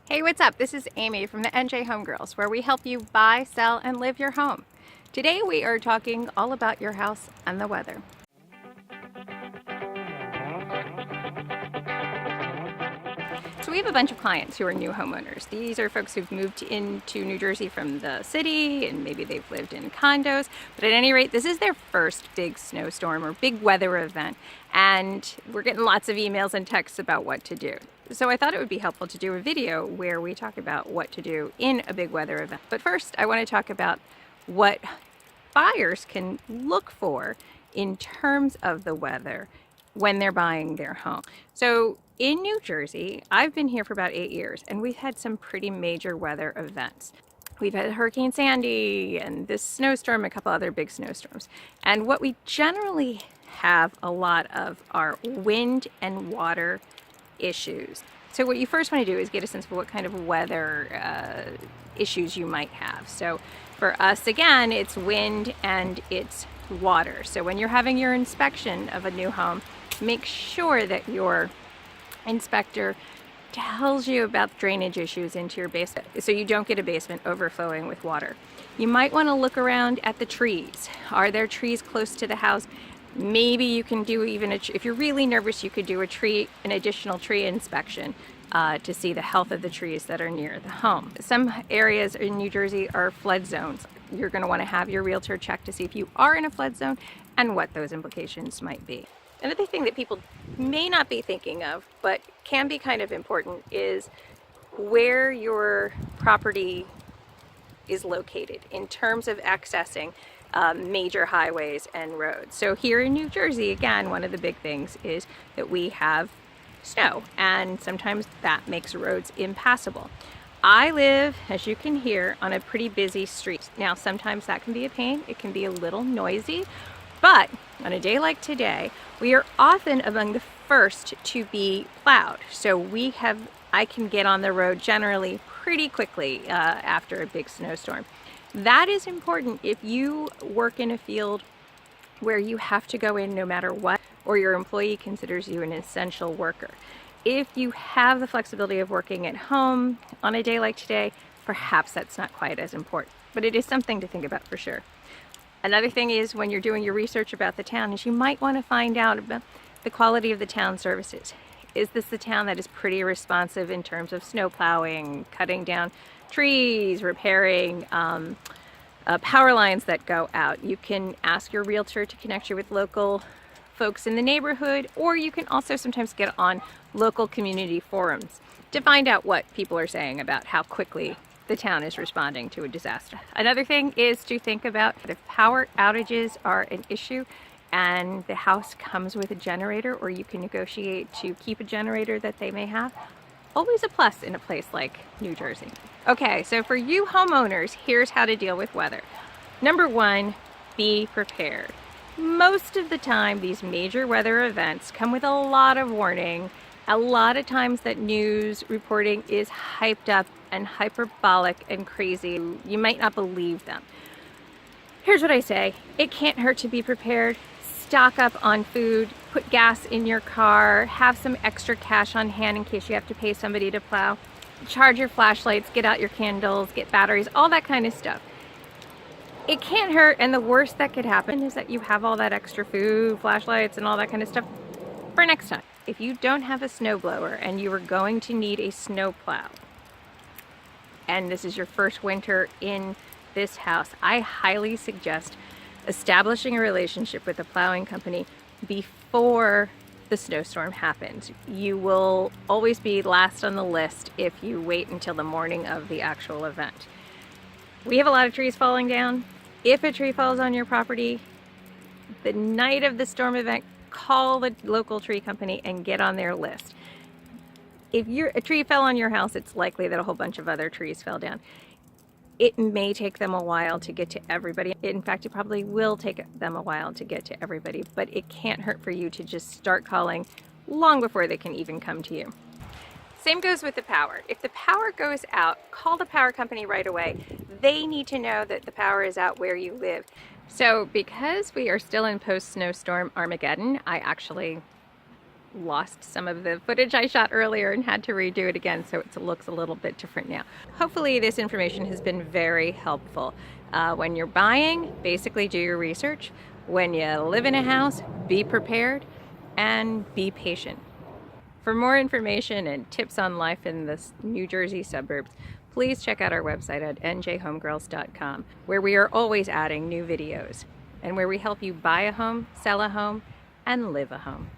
Hey, what's up? This is Amy from the NJ Home Girls, where we help you buy, sell, and live your home. Today we are talking all about your house and the weather. So we have a bunch of clients who are new homeowners. These are folks who've moved into New Jersey from the city, and maybe they've lived in condos. But at any rate, this is their first big snowstorm or big weather event. And we're getting lots of emails and texts about what to do. So I thought it would be helpful to do a video where we talk about what to do in a big weather event. But first, I want to talk about what buyers can look for in terms of the weather when they're buying their home. So in New Jersey, I've been here for about 8 years, and we've had some pretty major weather events. We've had Hurricane Sandy and this snowstorm, a couple other big snowstorms. And what we generally have a lot of are wind and water issues. So what you first want to do is get a sense of what kind of weather issues you might have. So for us, again, it's wind and it's water. So when you're having your inspection of a new home, make sure that your inspector tells you about drainage issues into your basement so you don't get a basement overflowing with water. You might want to look around at the trees. Are there trees close to the house? Maybe you can do even if you're really nervous, you could do an additional tree inspection to see the health of the trees that are near the home. Some areas in New Jersey are flood zones. You're going to want to have your realtor check to see if you are in a flood zone and what those implications might be. Another thing that people may not be thinking of, but can be kind of important, is where your property is located in terms of accessing major highways and roads. So here in New Jersey, again, one of the big things is that we have snow, and sometimes that makes roads impassable. I live, as you can hear, on a pretty busy street. Now, sometimes that can be a pain. It can be a little noisy, but on a day like today, we are often among the first to be plowed. So I can get on the road generally pretty quickly after a big snowstorm. That is important if you work in a field where you have to go in no matter what, or your employee considers you an essential worker. If you have the flexibility of working at home on a day like today, perhaps that's not quite as important, but it is something to think about for sure. Another thing is, when you're doing your research about the town, is you might want to find out about the quality of the town services. Is this the town that is pretty responsive in terms of snow plowing, cutting down trees, repairing power lines that go out? You can ask your realtor to connect you with local folks in the neighborhood, or you can also sometimes get on local community forums to find out what people are saying about how quickly the town is responding to a disaster. Another thing is to think about if power outages are an issue and the house comes with a generator, or you can negotiate to keep a generator that they may have. Always a plus in a place like New Jersey. Okay, so for you homeowners, here's how to deal with weather. Number one, be prepared. Most of the time, these major weather events come with a lot of warning. A lot of times that news reporting is hyped up and hyperbolic and crazy. You might not believe them. Here's what I say. It can't hurt to be prepared. Stock up on food, put gas in your car, have some extra cash on hand in case you have to pay somebody to plow. Charge your flashlights, get out your candles, get batteries, all that kind of stuff. It can't hurt, and the worst that could happen is that you have all that extra food, flashlights, and all that kind of stuff for next time. If you don't have a snowblower and you are going to need a snowplow, and this is your first winter in this house, I highly suggest establishing a relationship with a plowing company before the snowstorm happens. You will always be last on the list if you wait until the morning of the actual event. We have a lot of trees falling down. If a tree falls on your property, the night of the storm event, call the local tree company and get on their list. If a tree fell on your house, it's likely that a whole bunch of other trees fell down. It may take them a while to get to everybody. In fact, it probably will take them a while to get to everybody, but it can't hurt for you to just start calling long before they can even come to you. Same goes with the power. If the power goes out, call the power company right away. They need to know that the power is out where you live. So because we are still in post-snowstorm Armageddon, I actually lost some of the footage I shot earlier and had to redo it again, so it looks a little bit different now. Hopefully this information has been very helpful. When you're buying, basically do your research. When you live in a house, be prepared and be patient. For more information and tips on life in the New Jersey suburbs, please check out our website at njhomegirls.com, where we are always adding new videos and where we help you buy a home, sell a home, and live a home.